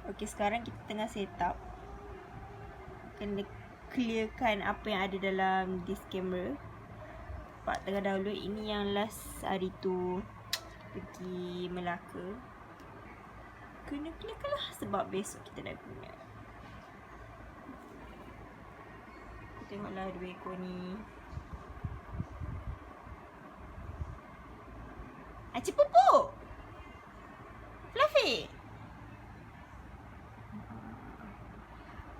Okay, sekarang kita tengah set up. Kena clearkan apa yang ada dalam this camera. Pak tengah download. Ini yang last hari tu pergi Melaka. Kena clearkan lah sebab besok kita dah guna. Tengoklah dua ekor ni. Acik pupuk! Fluffy!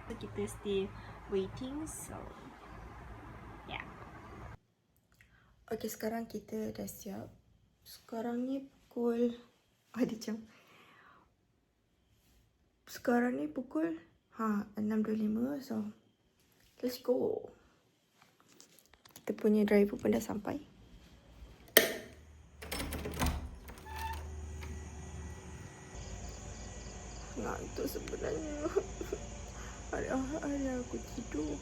So, kita still waiting. So, yeah. Okay, sekarang kita dah siap. Sekarang ni pukul... Ada jam. Sekarang ni pukul 6.25. So, let's go. Kita punya driver pun dah sampai. Ngantuk sebenarnya. Hari-hari aku tidur.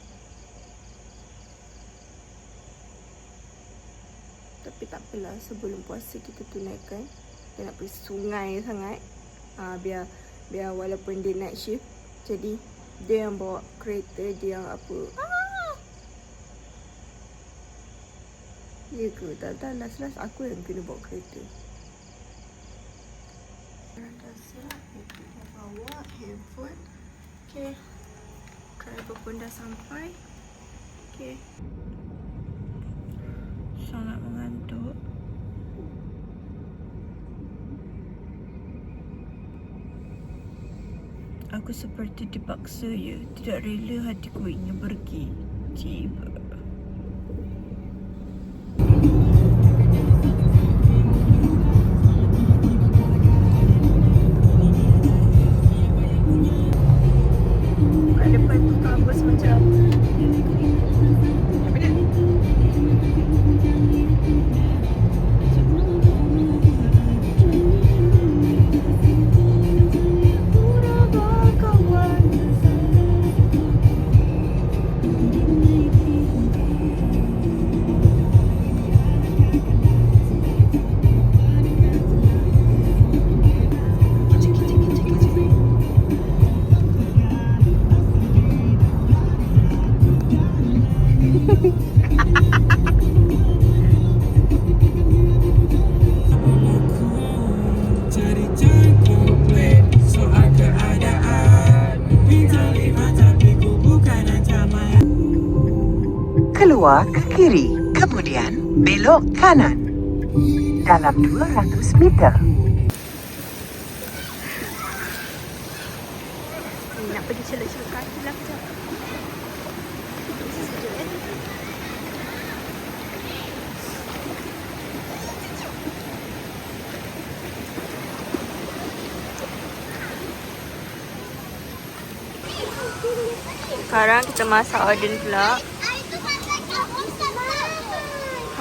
Tapi tak apalah, sebelum puasa kita tunaikan. Dia nak pergi sungai sangat. Biar walaupun dia night shift, jadi dia yang bawa kereta, dia yang apa. Ya ke? Tak, last aku yang kena bawa kereta. Dah siap, kita dah bawa handphone. Okay, driver pun dah sampai. Okay, sangat mengantuk. Aku seperti dipaksa ya. Tidak rela hatiku ingin pergi. Tiba. Kat depan tu kampus macam apa dia? Keluar ke kiri, kemudian belok kanan. Dalam 200 meter. Nak pergi celuk-celuk kaki lah kejap. Sekejap eh. Sekarang kita masak Odin pula.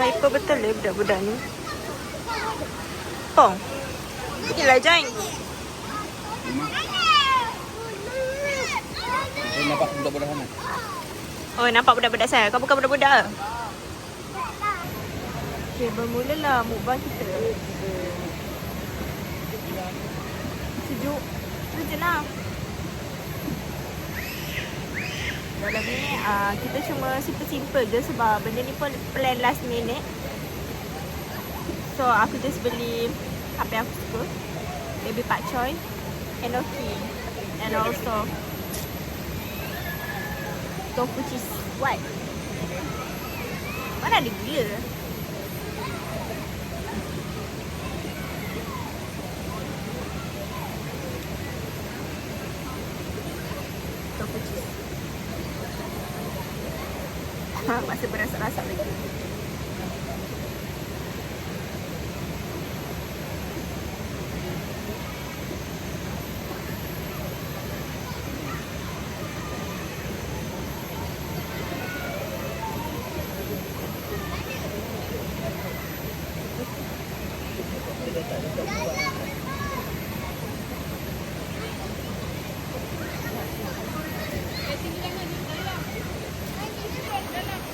Hyper betul lah budak-budak ni. Oh, inilah join. Nampak budak-budak sana. Oh, nampak budak-budak saya. Kau bukan budak-budak. Okay, bermulalah mukbang kita. Sejuk. Sejuk lah. Dalam ni kita cuma simple-simple je sebab benda ni pun plan last minute. So aku just beli apa yang aku suka. Baby pak choy, enoki, and also tofu cheese white. Mana ada gula? Tofu cheese. Masih berasa-rasa lagi.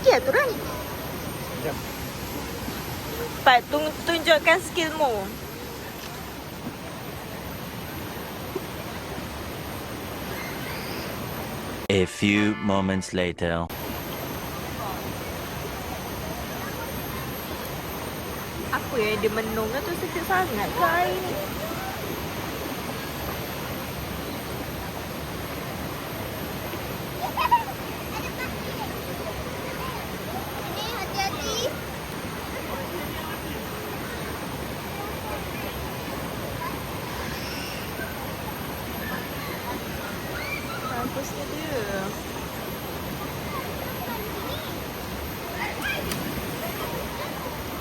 Ya, turun. Pak, tunjukkan skillmu. A few moments later. Apa yang dia menung tu sejuk sangat ke air ni? Bagusnya dia.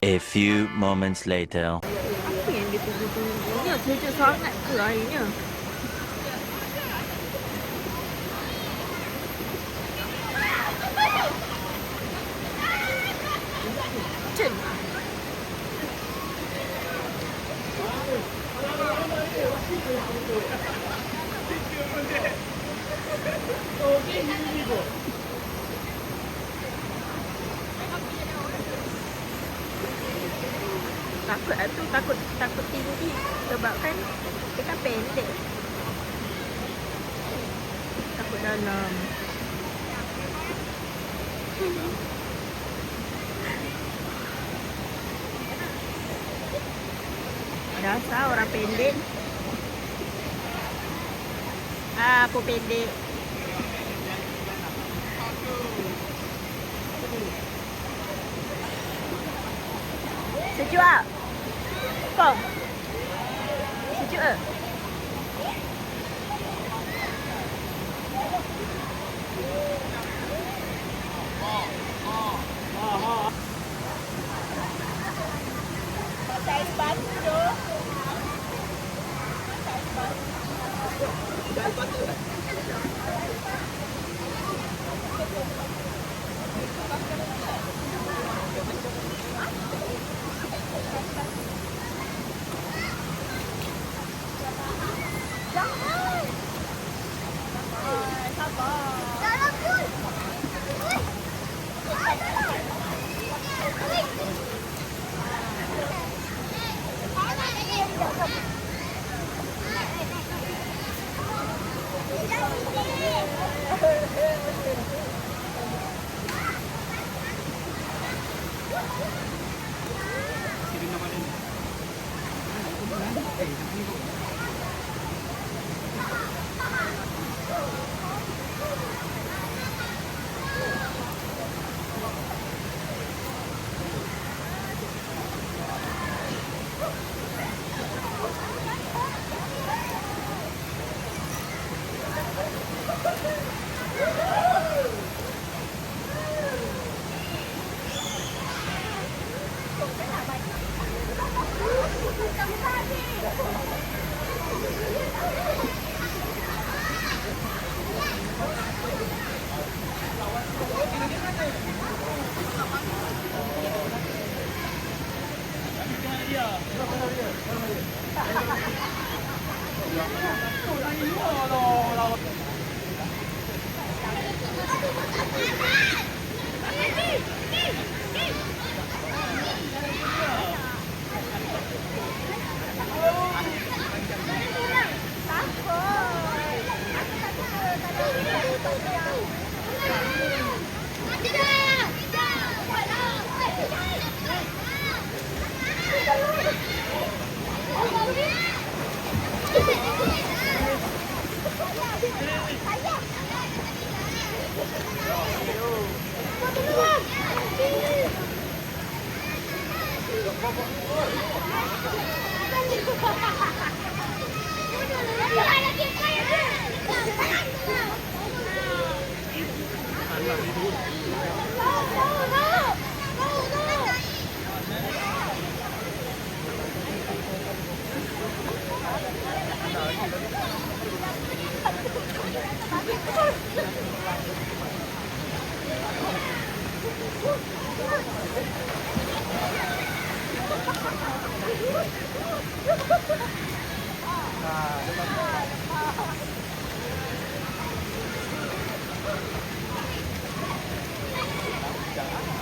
A few moments later. Apa yang dia tunggu-tunggu? Sejuk sangat ke airnya? Cun. Takut tu, takut tinggi sebab kan dia kan pendek. Takut dalam. Dasar orang pendek. Apa pendek? Sejuk tak? Kong? Sejuk ke? Saiz batu tu.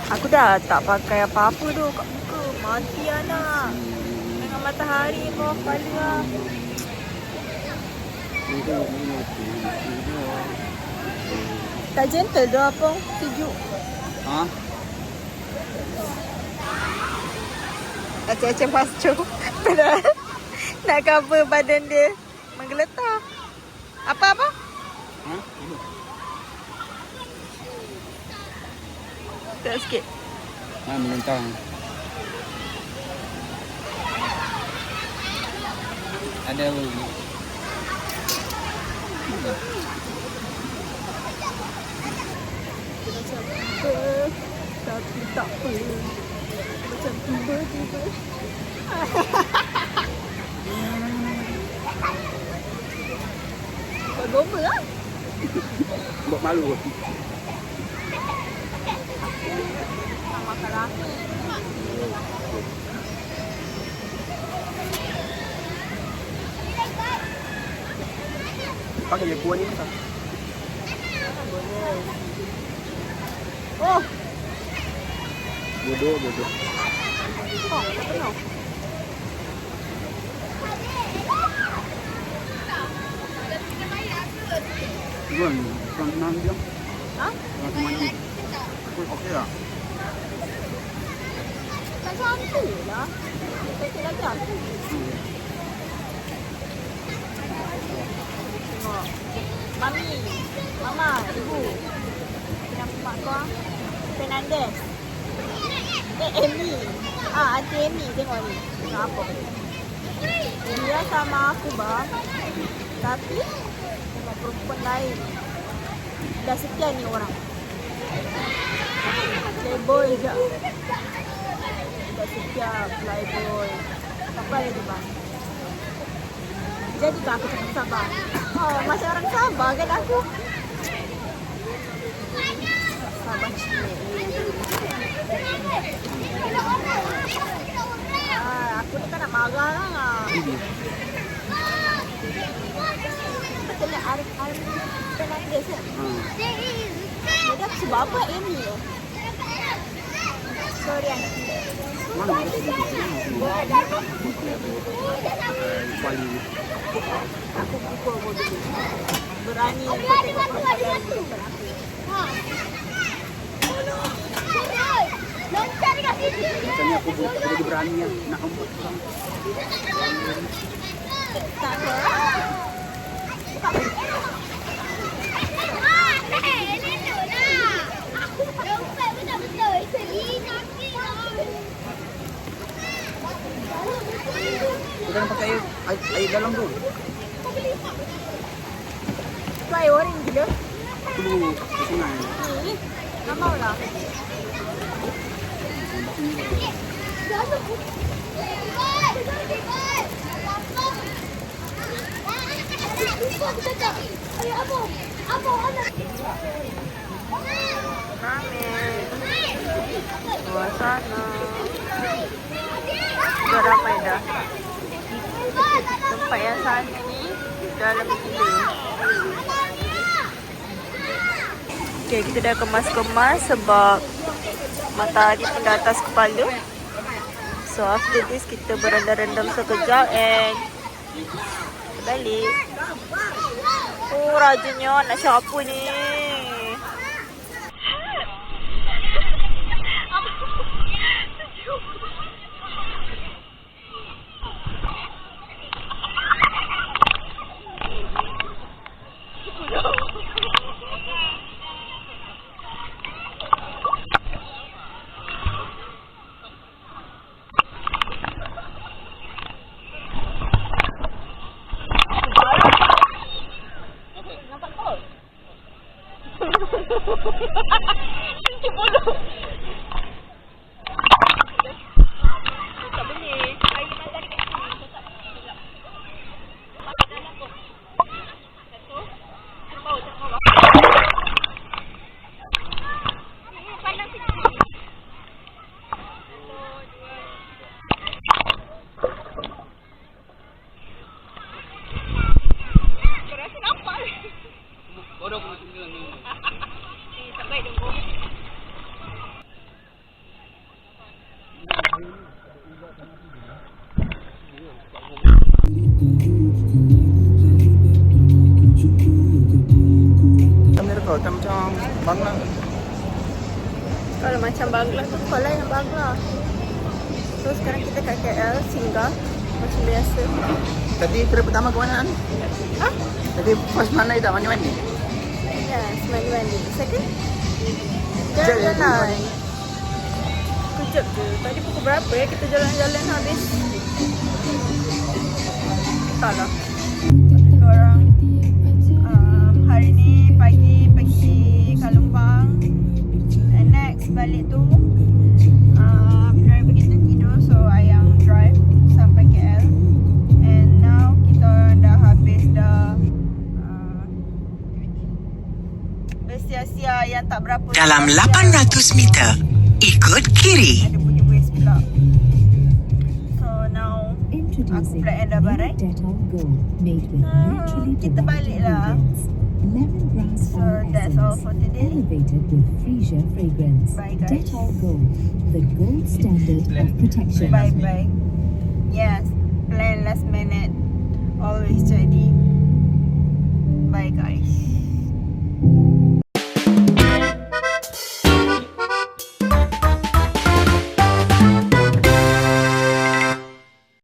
Aku dah tak pakai apa-apa tu kat muka. Mati anak. Dengan matahari bawah kepala. Ini Tak gentle dah apa sejuk. Ha? Macam-macam pascu. Padahal nak cover badan dia menggeletar. Apa-apa? Ha? Tak sikit. Melentang. Ada Tapi tak apa. Macam tiba-tiba. Buat gomba lah. buat malu. Sama kalah. Pakai je kuah ni tak? Oh, Bodoh. tak penuh. Bukan senang dia. Ha? Bukan semuanya. Okey lah. Tak cantik lah. Cantik lagi aku. Tengok. Mami, Mama, Ibu. Kenapa mak kau? Fernandez. Amy. Aunty Amy. Tengok ni. Tengok apa? Dia sama aku bang. Tapi tengok perempuan lain. Dah sekian ni orang. Playboy je. Dah sekian playboy. Apa lagi bang? Jadi aku cakap sabar. Oh, macam orang sabar kan aku. Sabar cik. Aku ni kan nak marah lah. Betul nak Arif Fernandez kan? Jadi aku sebab apa Amy tu? Sorry anak. Mana ada Bali. Aku pukul kau dulu. Berani kau tengok perempuan lain di depan aku. Macam ni aku jadi berani lah. Nak umput orang. Tak ada. Kita nak pakai air dalam tu. Tu air oren gila. Dulu ke sungai. Ni, tak maulah. Suasana dah ramai dah. Tempat yang sana ni dah lebih gila. Okay, kita dah kemas-kemas sebab matahari pun dah atas kepala. So after this kita berendam-rendam sekejap and balik. Oh, rajanya nak siapa ni? Cuci mulut. Tak boleh. Air memang dari kat sini. Tak boleh. Pakai dalam tu. Satu. Turun bawah, turun bawah. Pandang sikit. Satu, dua. Kau rasa nampak? Bodoh aku masuk dalam ni. Tak baik dong. Kamera kau tak macam Bangla. Kalau macam Bangla tu sekolah yang Bangla. So sekarang kita kat KL, singgah macam biasa. Tadi trip pertama ke mana? Ah? Tadi first mana tak mandi-mandi? Yes, mandi-mandi. Second? Jalan. Jalan-jalan. Kejap je. Tadi pukul berapa ya kita jalan-jalan habis? Tak lah. Kita orang hari ni pagi pergi Kalumpang. And next balik tu driver kita tidur, so ayang drive sampai KL. And now kita dah habis dah bersia-sia yang tak berapa. Dalam sia-sia. 800 meter, ikut kiri. Ada bunyi waste pula. So now aku pula yang dah barai. Kita balik lah. So that's all for today. Elevated with freesia fragrance. Bye, guys. Dettol Gold, the gold standard of protection. Bye bye. Yes, plan last minute. Always jadi. Bye guys.